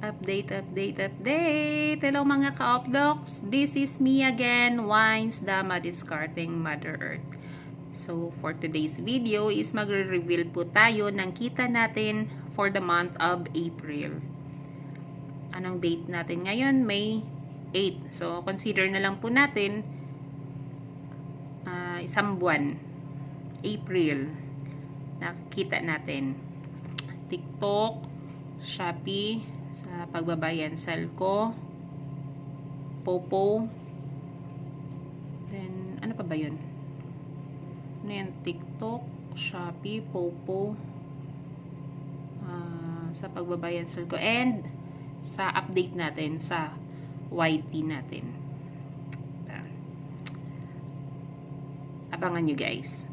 Update. Hello mga ka-opdocs. This is me again, Wines Dama Discarding Mother Earth. So, for today's video is magre-reveal po tayo ng kita natin for the month of April. Anong date natin ngayon? May 8. So, consider na lang po natin isang buwan. April. Nakikita natin. TikTok, Shopee, sa pagbabayan, Selco, Popo, then ano pa ba yun? Ano yan? TikTok, Shopee, Popo, sa pagbabayan, Selco, and sa update natin sa YT natin. Abangan nyo guys.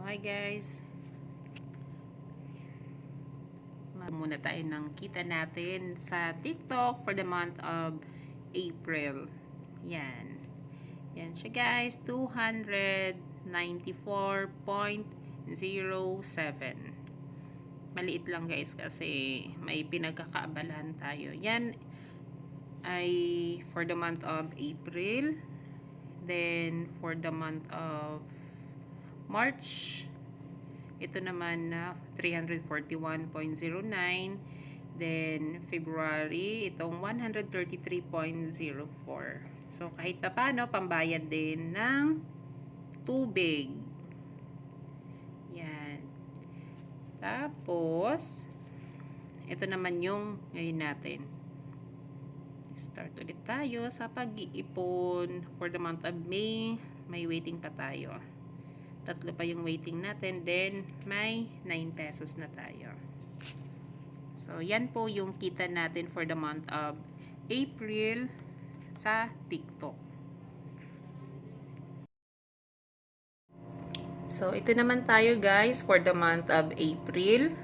Hi guys, muna tayo ng kita natin sa TikTok for the month of April. Yan siya guys, 294.07. Maliit lang guys kasi may pinagkakaabalahan tayo. Yan ay for the month of April. Then for the month of March, ito naman na 341.09. Then February, itong 133.04. So kahit pa paano, pambayad din ng tubig. Yan. Tapos ito naman yung ngayon natin. Start ulit tayo sa pag-iipon for the month of May. May waiting pa tayo. Tatlo pa yung waiting natin. Then, may 9 pesos na tayo. So, yan po yung kita natin for the month of April sa TikTok. So, ito naman tayo guys for the month of April.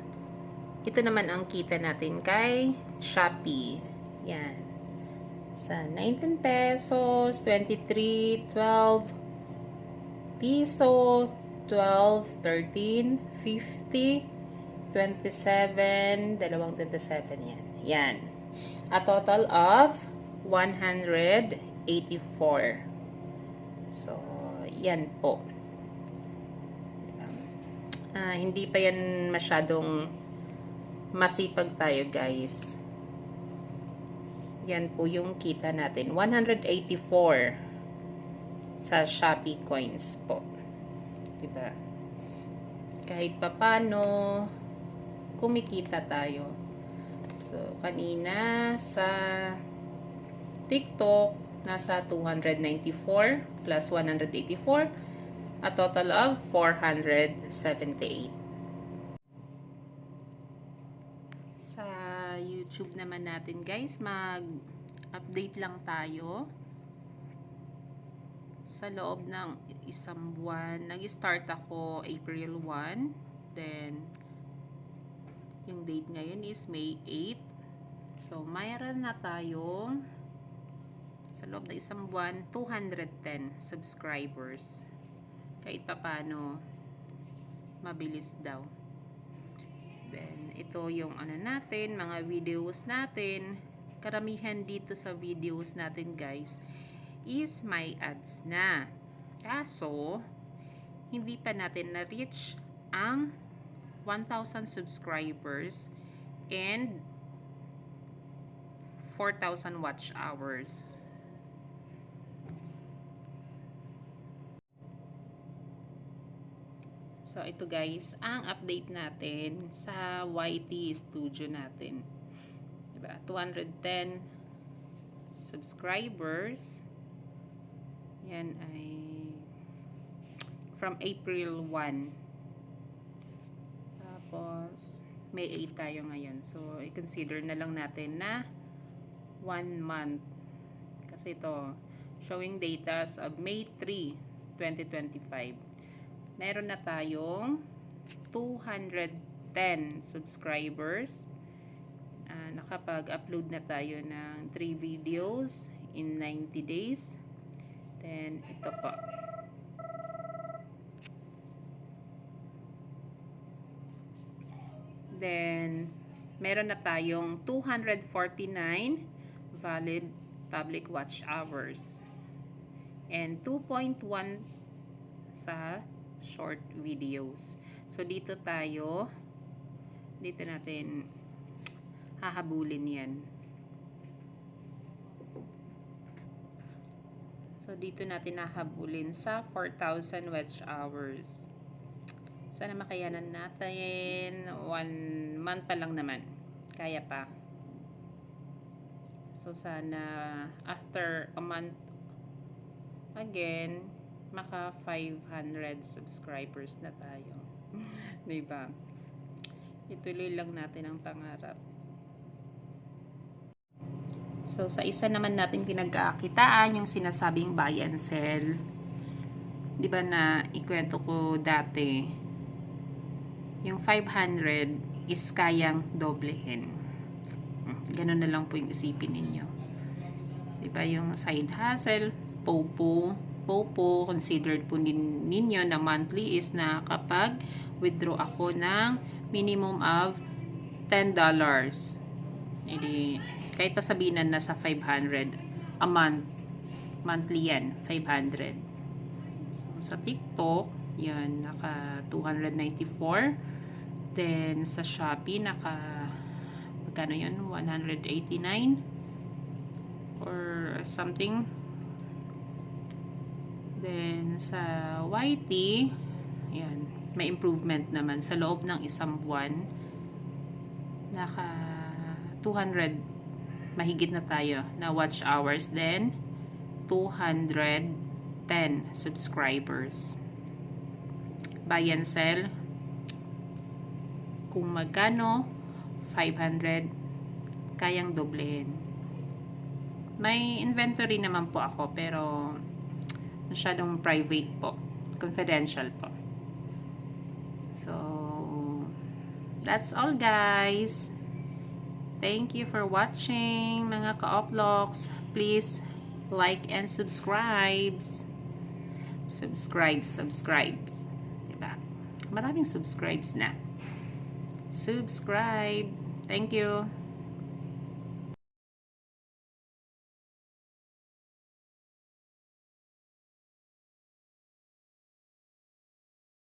Ito naman ang kita natin kay Shopee. Yan. Sa 19 pesos, 23, 12 piso, 12, 13, 50, 27, dalawang 27 yan. Yan. A total of 184. So, yan po. Hindi pa yan masyadong masipag tayo guys. Yan po yung kita natin. 184 sa Shopee coins po. Diba? Kahit papano kumikita tayo. So, kanina sa TikTok, nasa 294 plus 184, a total of 478. Sa YouTube naman natin guys, mag-update lang tayo. Sa loob ng isang buwan, nag-start ako April 1. Then, yung date ngayon is May 8. So, mayroon na tayong sa loob ng isang buwan, 210 subscribers. Kahit pa paano, mabilis daw. Then, ito yung ano natin, mga videos natin. Karamihan dito sa videos natin guys, is may ads na. Kaso, hindi pa natin na-reach ang 1,000 subscribers and 4,000 watch hours. So, ito guys, ang update natin sa YT studio natin. Diba? 210 subscribers. Yan ay from April 1. Tapos, May 8 tayo ngayon. So, i-consider na lang natin na 1 month. Kasi ito, showing data of May 3, 2025. Meron na tayong 210 subscribers nakapag-upload na tayo ng 3 videos in 90 days. Then, ito po. Then, meron na tayong 249 valid public watch hours. And 2.1 sa short videos. So, dito natin hahabulin yan. So, dito natin hahabulin sa 4,000 watch hours. Sana makayanan natin. 1 month pa lang naman. Kaya pa. So, sana after a month again, maka 500 subscribers na tayo. Diba? Ituloy lang natin ang pangarap. So, sa isa naman natin pinagkakitaan, yung sinasabing buy and sell. Diba na ikwento ko dati, yung 500 is kayang doblehin. Ganun na lang po yung isipin ninyo. Diba yung side hustle, popo, considered po ninyo na monthly is na kapag withdraw ako ng minimum of $10. Edi, kahit sabihin na sa 500 a month, monthly yan, 500. So, sa TikTok, yan, naka 294. Then, sa Shopee, naka, magkano yun? 189 or something. Then, sa YT, yan, may improvement naman. Sa loob ng isang buwan, naka 200, mahigit na tayo na watch hours. Then, 210 subscribers. Buy and sell, kung magkano, 500, kayang doblehin. May inventory naman po ako, pero masyadong private po. Confidential po. So, that's all guys. Thank you for watching, mga ka-oploks. Please like and subscribe. Subscribe. Diba? Maraming subscribes na. Subscribe. Thank you.